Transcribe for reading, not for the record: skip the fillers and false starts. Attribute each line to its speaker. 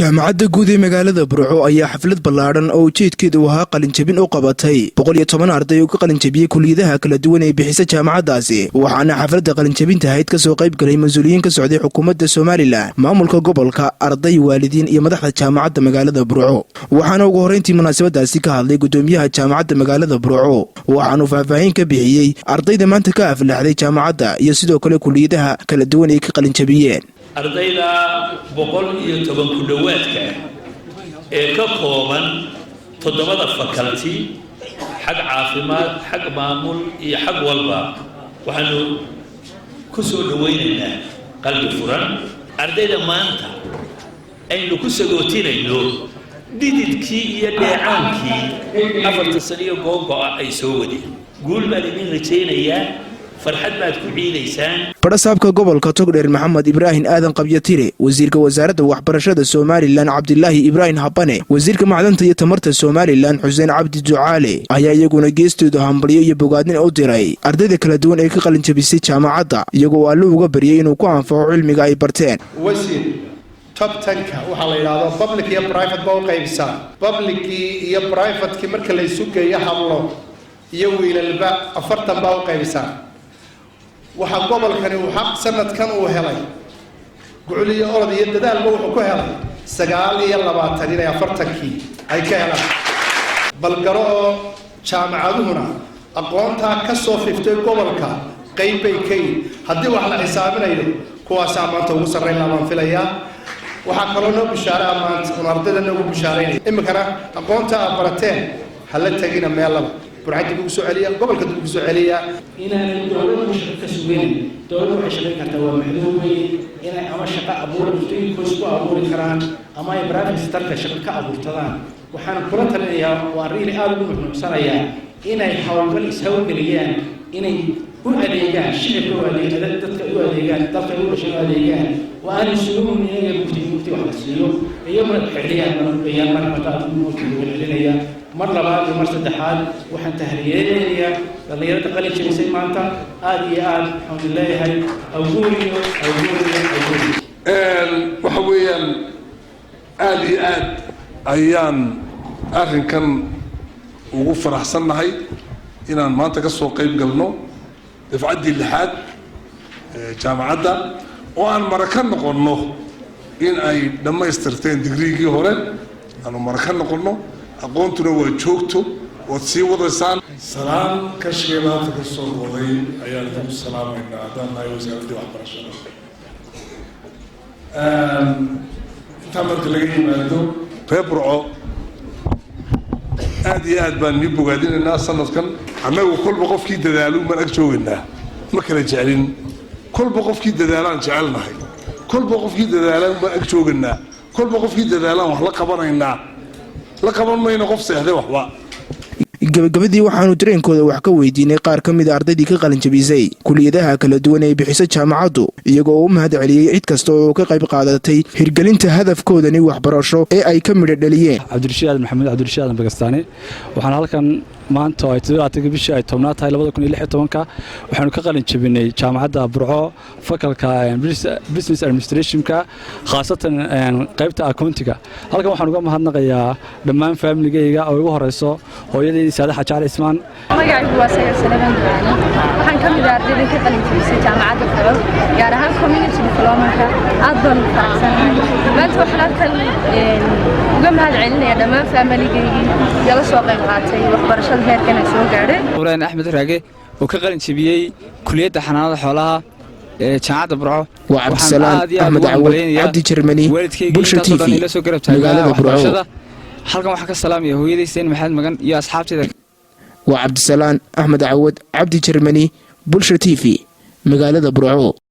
Speaker 1: jaamacadda guud ee magaalada Burco ayaa xaflad ballaaran oo ujeedkeedu ahaa qalin jabin u qabatay 110 arday oo ka qalin jabiyay kulliyadaha kala duwan ee bixisa jaamacadaasi waxaana xafladda qalin jabinta ahayd ka soo qayb galay mas'uuliyiin ka socday xukuumadda Soomaaliland maamulka gobolka arday waalidiin iyo madaxda jaamacadda magaalada Burco waxaana ugu horeyntii munaasabadaasi ka hadlay gudoomiyaha jaamacadda magaalada Burco waxaanu faahfaahin ka bixiyay ardayda maanta ka aflaxday jaamacadda iyo sidoo kale kulliyadaha kala duwan ee ka qalin jabiyeen
Speaker 2: ardayda 110 ku dhawaadka ee ka kooban 7 faculty xag caafimaad xag maamul iyo xag walba waxaanu ku soo dhaweynaynaa qalbi furan ardayda maanta aynu ku sagootinayno dididkii iyo dheecaankii 4 sano googo'a ay soo wadeen guul baan idin rajaynayaa farxad baad ku ciidaysaan
Speaker 1: barasaabka gobolka Togdheer Maxamed Ibrahim Aadan Qabyatire wasiirka wasaaradda waxbarashada Soomaaliland Cabdillaahi Ibrahim Habane wasiirka macdanta iyo tamarta Soomaaliland Xuseen Cabdi Ducaale ayaa iyaguna geestooda hambalyo iyo bogaadin u diray ardayda kala duwan ee ka qalin jabisay jaamacadda iyagoo alle uga bariyay inuu ku anfaco cilmiga ay barteen
Speaker 3: wasiir top 10ka waxa la yiraahdo public iyo private baa u qaybsan public iyo private marka la isu geeyo hablo iyo wiilalba 40 baa u qaybsan waxa gobolkani uu xaq sanadkan uu helay guuliyo orod iyo dadaalba wuxuu ku helay 29 ilaa 40kii ay ka helaan balgaro jaamacaduhuna aqoonta ka soo fiftay gobolka qaybay kay hadii wax la xisaabinayo kuwaas amaanta ugu sareeyay lama filayaa waxa kaloo noo bishaara amaanta ardayda ugu bishaareeyay imikana aqoonta barateen hal tagina meelaba burcadi ugu soo celiya gobolka ugu soo celiya
Speaker 4: inaan dawladdu shaqo ka sugeyn dawladdu waxay shaqeyn kartaa waa maxduud weyn inay ama shaqo abuurtay ku abuuri karaan ama ay private sector shaqo ka abuurtadaan waxaan kula talinayaa waa riili aad u muhiimsanaya inay hawlgal isawgaliyaan inay u adeegaan shaqo u adeegaan dadka u adeegaan dadka u shaqo adeegaan waan isugu inay mufti wax la siiyo iyo xiliyaan bayaan markaa uu leeyahay mar labaad iyo mar saddexaad waxaan tahriyeeynaa dhalinyarada qalin jabisay maanta aad iyo aad waxaan leeyahay awguuriyo
Speaker 5: waxa weeyaan aad iyo aad ayaan arrinkan ugu faraxsanahay inaan maanta ka soo qayb galno dafcadii lixaad jaamacadda oo aan maraka noqono in ay dhamaystirteen digriigii hore aanu maraka noqono aqoontuna waa joogto waad sii wadaysaan
Speaker 6: salaam ka sheelaanta ka soo qoday ayaan ugu salaamaynaa haddaan nahay wasaaradda waxbarashada intaa marka laga yimaado
Speaker 5: reer Burco aad iyo aad baan nii bogaadinaynaa sanadkan annagu kolba qofkii dadaalu man ag joogaynaa ma kala jecelin kolba qofkii dadaalaan jecelnahay kolba qofkii dadaalaan baan ag joogaynaa kolba qofkii dadaalaan wax la qabanaynaa la qaban mayno qof seexday waxba
Speaker 1: gabagabadii waxaanu dareenkooda wax ka weydiinay qaar ka mid ah ardaydii ka qalin jabisay kulliyadaha kala duwan ee bixisa jaamacaddu iyagoo u mahad celiyay cid kasta oo ka qayb qaadatay hirgelinta hadafkoodani waxbarasho ee ay ka midho dhaliyeen
Speaker 7: Cabdirashiid Maxamed Cabdirashiid Bagastaani waxaan halkan maanta ay 7 bishii ay 10 tahay 2016 waxaanu ka qalin jabinay jaamacadda Burco fakalka business administration-ka khaasatan qaybta accounting-ga halkan waxaan uga mahadnaqayaa dhammaan family-gayga oo ugu horeyso hooyadii Saadaxa Jaal Ismaan
Speaker 8: magacaygu waa Sayid Salaman Ducaale waxaan ka mid ah ardayda ka qalin jabisay jaamacadda Burco gaar ahaan community diploma-ka aad baan u faraxsanahay maanta waxaan halkan uga mahad celinayaa dhammaan family-gaygii iga soo qayb qaatay waxbarashada heerkan ay soo gaadhay
Speaker 9: Quraan Axmed Raage oo ka qalin jabiyay kulliyadda xanaanada xoolaha ee jaamacadda Burco
Speaker 1: waa Cabdisalaan Axmed Awad Cabdi Jermani Bulsha TV magaalada Burco halkan waxaan ka salaamayaa hooyaday Seen Maxamed Magan iyo asxaabteeda waa Cabdisalaan Axmed Awad Cabdi Jermani Bulsha TV magaalada Burco